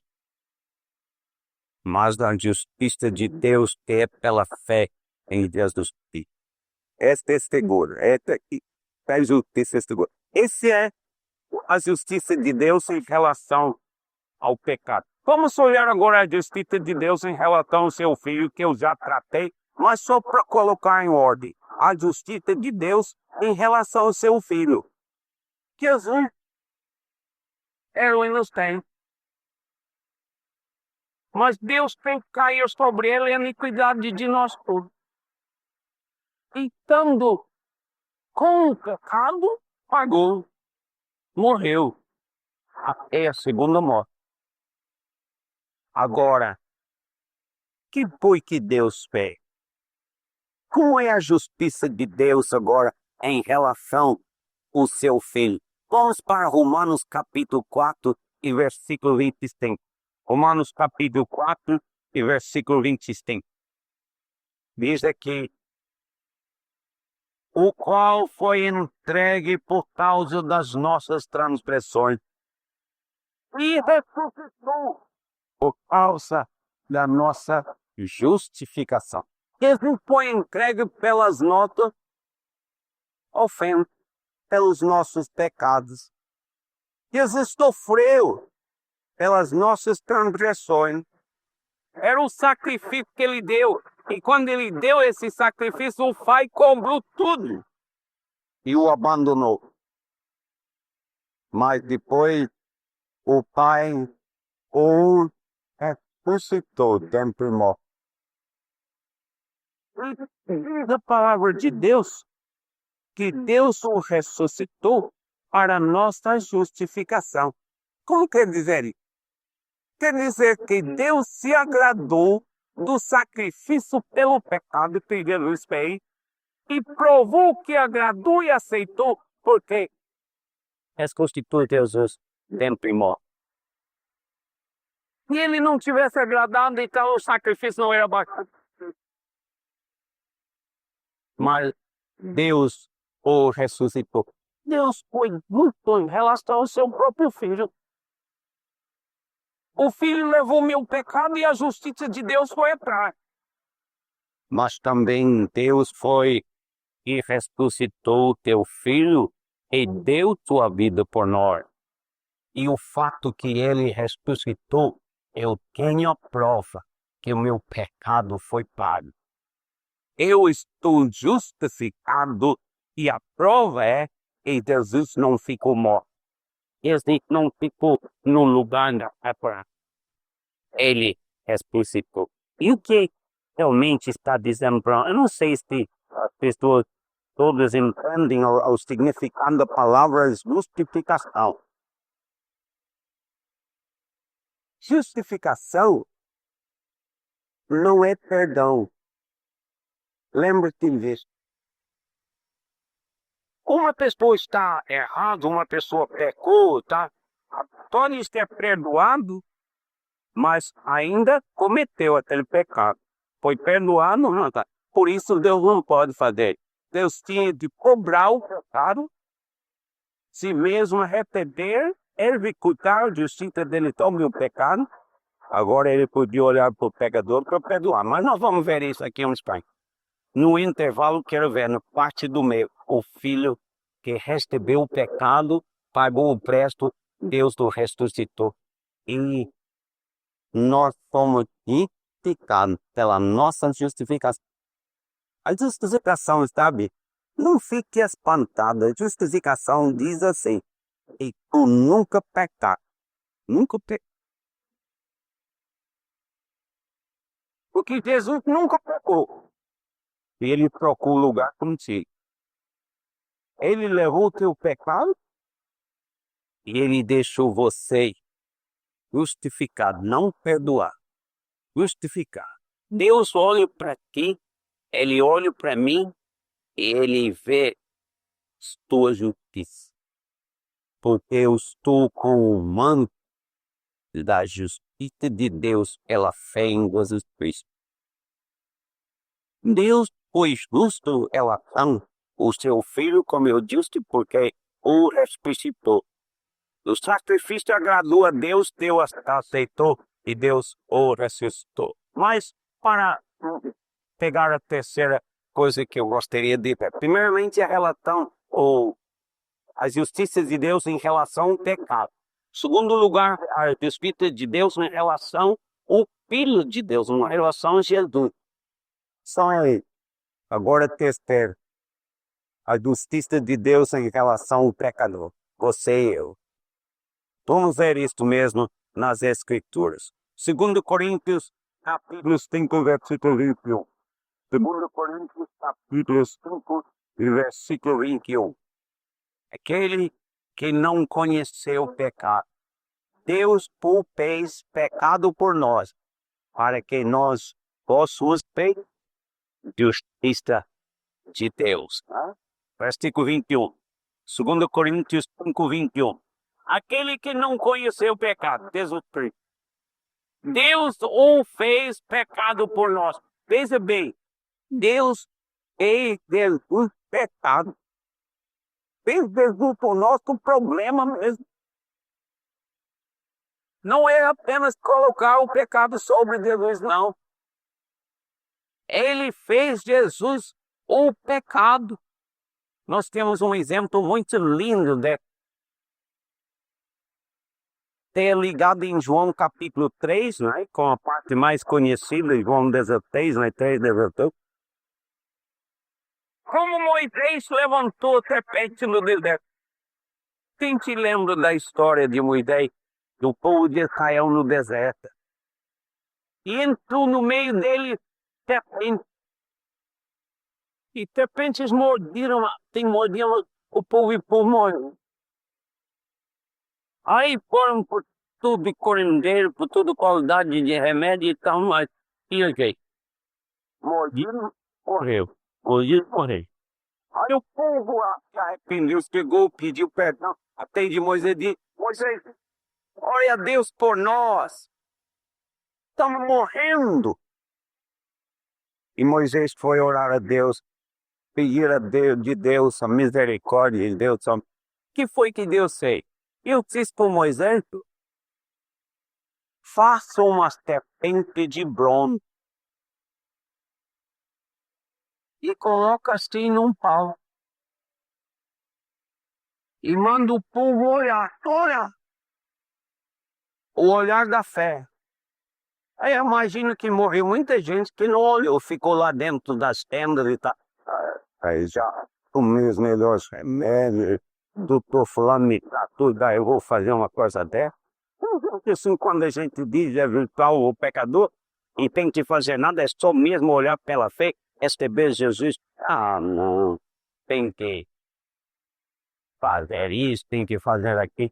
mas da justiça de Deus que é pela fé em Jesus Cristo. Esta é segura, esta aqui é a justiça segura. Essa é a justiça de Deus em relação ao pecado. Vamos olhar agora a justiça de Deus em relação ao seu filho, que eu já tratei, mas só para colocar em ordem. A justiça de Deus em relação ao seu filho. Jesus era o inocente. Mas Deus tem que cair sobre ele a iniquidade de nós todos. E estando com o pecado, pagou, morreu. É a segunda morte. Agora, que foi que Deus fez? Como é a justiça de Deus agora em relação ao seu filho? Vamos para Romanos capítulo 4 e versículo 25. Romanos capítulo 4 e versículo 25. Diz aqui: o qual foi entregue por causa das nossas transgressões e ressuscitou por causa da nossa justificação. Jesus foi entregue pelas nossas ofensas, pelos nossos pecados. Jesus sofreu pelas nossas transgressões. Era o sacrifício que ele deu. E quando ele deu esse sacrifício, o Pai cobrou tudo e o abandonou. Mas depois o Pai o ressuscitou dentre mortos. A palavra de Deus, que Deus o ressuscitou para nossa justificação. Como quer dizer isso? Quer dizer que Deus se agradou do sacrifício pelo pecado que Jesus fez e provou que agradou e aceitou, porque ressuscitou Jesus dentre mortos. Se ele não tivesse agradado, então o sacrifício não era bacana. Mas Deus o ressuscitou. Deus foi muito em relação ao seu próprio filho. O filho levou meu pecado e a justiça de Deus foi atrás. Mas também Deus foi e ressuscitou teu filho e deu tua vida por nós. E o fato que ele ressuscitou, eu tenho a prova que o meu pecado foi pago. Eu estou justificado e a prova é que Jesus não ficou morto. Ele não ficou no lugar da terra. Ele ressuscitou. E o que realmente está dizendo para nós? Eu não sei se as pessoas todas entendem o significado da palavra justificação. Justificação não é perdão. Lembre-te disso. Uma pessoa está errada, uma pessoa pecou, tá? Pode ser perdoado, mas ainda cometeu aquele pecado. Foi perdoado, não tá? Por isso Deus não pode fazer. Deus tinha de cobrar o pecado, se mesmo arrepender, executar a justiça dele sobre o pecado. Agora ele podia olhar para o pecador para perdoar. Mas nós vamos ver isso aqui um instante. No intervalo, quero ver na parte do meio, o filho que recebeu o pecado, pagou o preço, Deus o ressuscitou. E nós fomos justificados pela nossa justificação. A justificação, sabe? Não fique espantado. A justificação diz assim: e tu nunca pecar. Nunca pecou. Porque Jesus nunca pecou. E ele trocou o lugar contigo. Ele levou o teu pecado e ele deixou você justificado, não perdoar, justificar. Deus olha para ti, ele olha para mim e ele vê tua justiça. Porque eu estou com o manto da justiça de Deus, ela fé em Jesus Cristo. Deus foi justo, ela ama o seu filho, como eu disse, porque o ressuscitou. O sacrifício agradou a Deus, Deus aceitou e Deus o ressuscitou. Mas para pegar a terceira coisa que eu gostaria de ver, primeiramente a relação ou a justiça de Deus em relação ao pecado. Segundo lugar, a justiça de Deus em relação ao Filho de Deus, em relação a Jesus. São aí. Agora, terceiro, a justiça de Deus em relação ao pecador. Você e eu. Vamos ver isto mesmo nas Escrituras. 2 Coríntios, capítulo 5, versículo 21. 2 Coríntios, capítulo 5, versículo 21. Aquele que não conheceu o pecado, Deus o fez pecado por nós, para que nós possamos ter justiça de Deus. Versículo 21. 2 Coríntios 5, 21. Aquele que não conheceu o pecado, Jesus Cristo, Deus o fez pecado por nós. Veja bem, Deus fez Jesus pecado. Fez Jesus por nós com problema mesmo. Não é apenas colocar o pecado sobre Jesus, não. Ele fez Jesus o pecado. Nós temos um exemplo muito lindo de ter ligado em João capítulo 3, né, com a parte mais conhecida, João 16, né, 3, 16. Como Moisés levantou a serpente no deserto. Quem te lembra da história de Moisés, do povo de Israel no deserto? E entrou no meio dele serpente. E serpentes mordiam o povo e pulmões. Aí foram por tudo de corendeiro, por tudo qualidade de remédio e tal, mas e ok. Mordido, morreu. Mordido, morreu. Aí o povo se arrependeu, pegou, pediu perdão. Até de Moisés disse: Moisés, ore a Deus por nós. Estamos morrendo. E Moisés foi orar a Deus, pedir a Deus, de Deus a misericórdia de Deus. O que foi que Deus fez? Eu disse para Moisés: faça uma serpente de bronze e coloca assim num pau. E manda o povo olhar. O olhar da fé. Aí eu imagino que morreu muita gente que não olhou, ficou lá dentro das tendas e tal. Aí já tomei os melhores remédios, doutor fulano me tudo, daí eu vou fazer uma coisa dessa. Assim, quando a gente diz eventual o pecador, e tem que fazer nada, é só mesmo olhar pela fé, receber Jesus. Ah, não, tem que fazer isso, tem que fazer aquilo.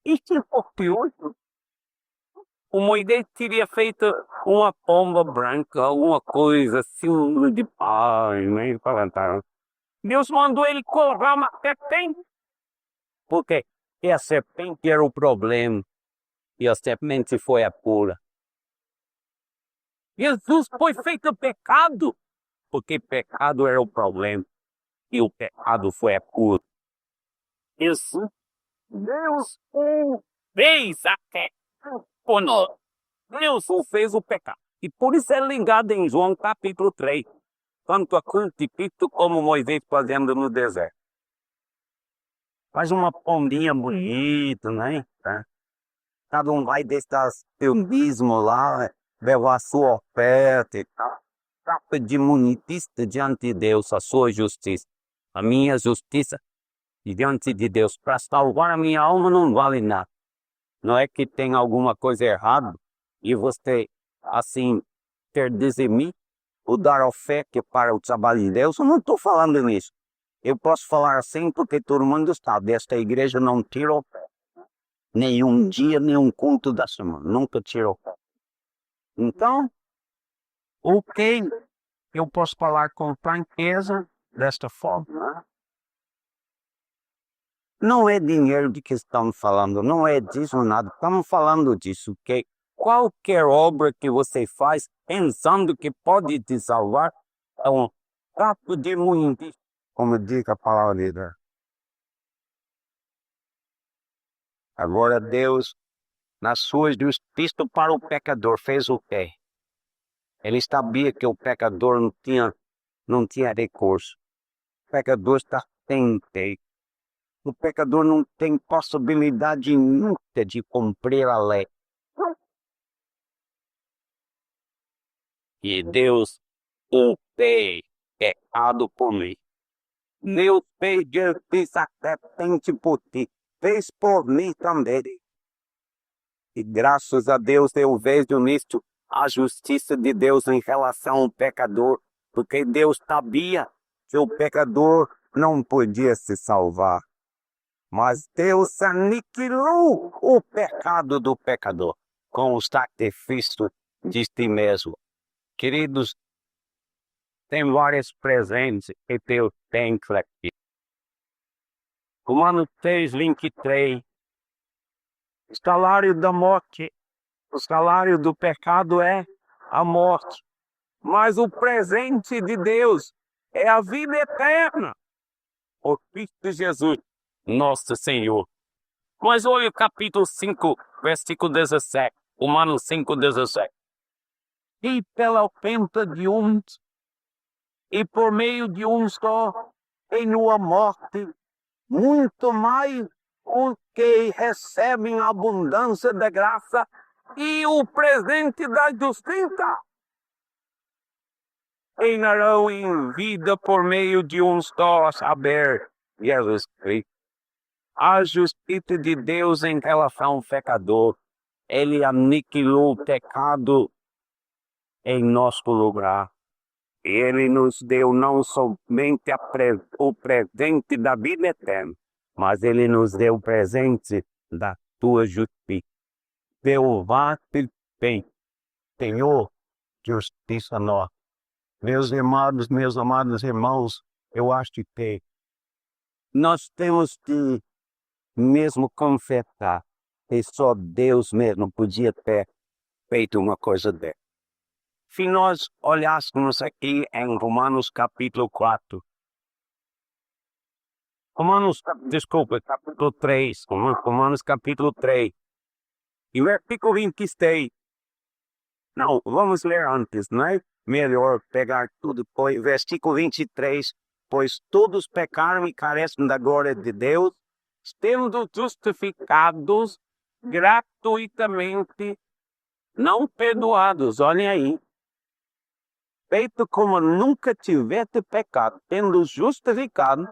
E se for pior, o Moisés teria feito uma pomba branca, alguma coisa assim, de paz, né? Deus mandou ele colocar uma serpente. Por quê? Porque a serpente era o problema. E a serpente foi a cura. Jesus foi feito pecado, porque pecado era o problema. E o pecado foi a cura. Isso, Deus o fez até por nós. Deus o fez o pecado. E por isso é ligado em João capítulo 3. Tanto a crucifixo como Moisés fazendo no deserto. Faz uma pombinha bonita, né? Cada um vai desses teudismo lá, levar a sua oferta e tal. Trata de munitista diante de Deus a sua justiça. A minha justiça diante de Deus. Para salvar a minha alma não vale nada. Não é que tem alguma coisa errada e você, assim, quer dizer mim, ou dar oferta para o trabalho de Deus. Eu não estou falando nisso. Eu posso falar assim porque todo mundo sabe. Esta igreja não tira oferta. Nenhum dia, nenhum culto da semana. Nunca tira oferta. Então, ok, eu posso falar com franqueza desta forma. Não é dinheiro de que estamos falando, não é disso nada. Estamos falando disso, que qualquer obra que você faz pensando que pode te salvar é um capo de muito, como diz a palavra de Deus. Agora Deus, na sua justiça para o pecador, fez o quê? Ele sabia que o pecador não tinha recurso. O pecador está sem ter. O pecador não tem possibilidade nunca de cumprir a lei. E Deus o fez pecado por mim. Deus fez justiça repetente por ti. Fez por mim também. E graças a Deus eu vejo nisto a justiça de Deus em relação ao pecador, porque Deus sabia que o pecador não podia se salvar. Mas Deus aniquilou o pecado do pecador com o sacrifício de si mesmo. Queridos, tem vários presentes que Deus tem aqui. Romanos 6:23. O salário da morte, o salário do pecado é a morte. Mas o presente de Deus é a vida eterna. O Cristo Jesus, nosso Senhor. Mas olha o capítulo 5, versículo 17. Romanos 5:17. E pela ofensa de uns, e por meio de um só, em uma morte, muito mais os que recebem a abundância da graça e o presente da justiça reinarão em vida por meio de um só, a saber, Jesus Cristo. A justiça de Deus em relação ao pecador, Ele aniquilou o pecado em nosso lugar. Ele nos deu não somente o presente da vida eterna, mas Ele nos deu o presente da tua justiça. Jeová te tem, Senhor, justiça nossa. Meus amados irmãos, eu acho que nós temos que mesmo confessar que só Deus mesmo podia ter feito uma coisa dessa. Se nós olhássemos aqui em Romanos capítulo 4, capítulo 3, Romanos capítulo 3, e versículo 26. Não, vamos ler antes, não é? Melhor pegar tudo, pois, versículo 23, pois todos pecaram e carecem da glória de Deus, sendo justificados gratuitamente, não perdoados, olhem aí. Feito como nunca tivesse pecado, tendo justificado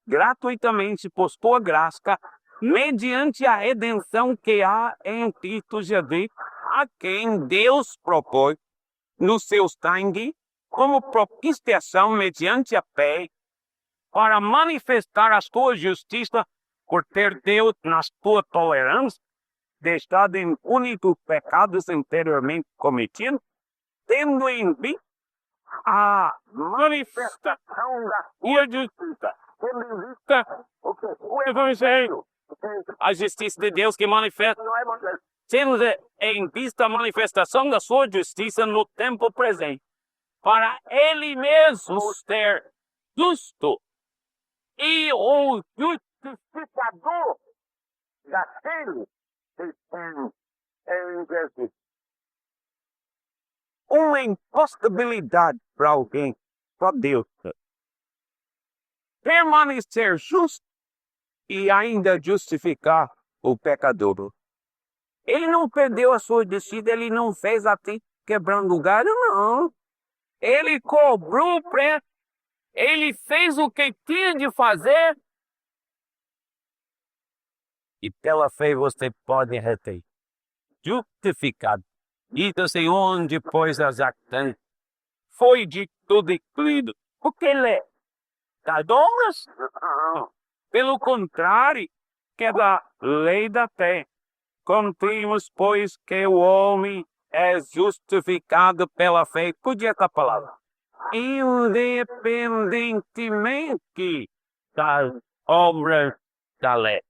gratuitamente por sua graça, mediante a redenção que há em Cristo Jesus, a quem Deus propôs no seu sangue, como propiciação mediante a fé, para manifestar a sua justiça, por ter Deus, na sua tolerância, deixado impúnidos os pecados anteriormente cometidos, tendo em vista a manifestação da sua justiça, tendo em vista o Evangelho, a justiça de Deus que manifesta, temos em vista a manifestação da sua justiça no tempo presente, para Ele mesmo ser justo e o justificador daquele que tem em Jesus. Uma impossibilidade para alguém, para Deus, permanecer justo e ainda justificar o pecador. Ele não perdeu a sua justiça, ele não fez assim, quebrando o galho, não. Ele cobrou o preço, ele fez o que tinha de fazer. E pela fé você pode reter. Justificado. E assim, onde pôs as actas, foi de tudo incluído. Porque ele é das obras? Pelo contrário, que é da lei da fé. Concluímos, pois, que o homem é justificado pela fé. Podia essa palavra. Independentemente das obras da lei.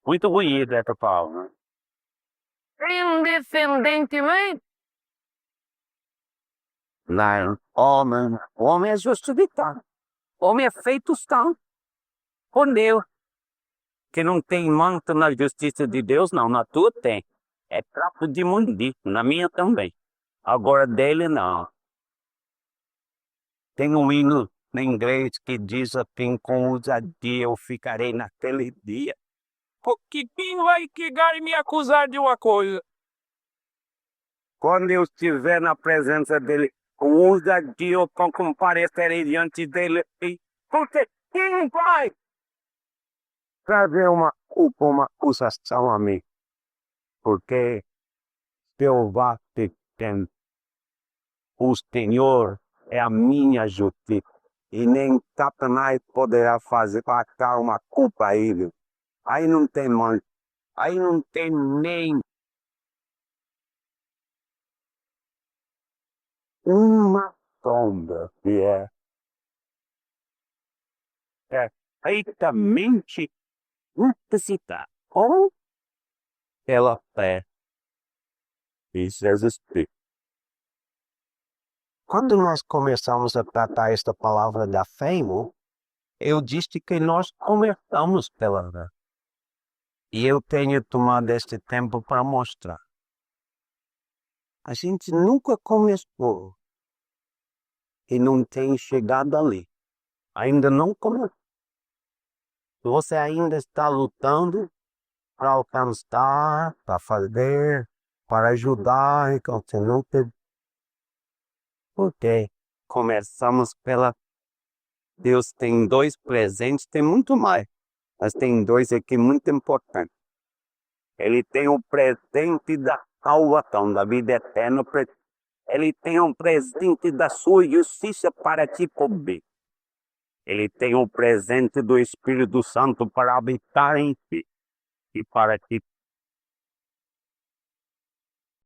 Muito bonita essa palavra. Independentemente. Não, o homem é justificado. O homem é feito santo por Deus. Que não tem manto na justiça de Deus, não. Na tua tem. É trapo de imundício. Na minha também. Agora dele, não. Tem um hino em inglês que diz assim, com ousadia eu ficarei naquele dia. Porque quem vai chegar e me acusar de uma coisa? Quando eu estiver na presença dele, com ousadia eu comparecerei diante dele e porque quem vai trazer uma culpa, uma acusação a mim? Porque Jeová te tem. O Senhor é a minha justiça. E nem Satanás poderá fazer passar uma culpa a ele. Aí não tem mais. Aí não tem nem uma sombra que é perfeitamente necessitada. Ou pela fé em Jesus Cristo. Quando nós começamos a tratar esta palavra da fé, irmão, eu disse que nós começamos pela fé. E eu tenho tomado este tempo para mostrar. A gente nunca começou e não tem chegado ali. Ainda não começou. Você ainda está lutando para alcançar, para fazer, para ajudar, e você não teve. Por quê? Começamos pela. Deus tem dois presentes, tem muito mais, mas tem dois aqui muito importantes. Ele tem o presente da salvação, da vida eterna. Ele tem um presente da sua justiça para te cobrir. Ele tem o presente do Espírito Santo para habitar em ti e para te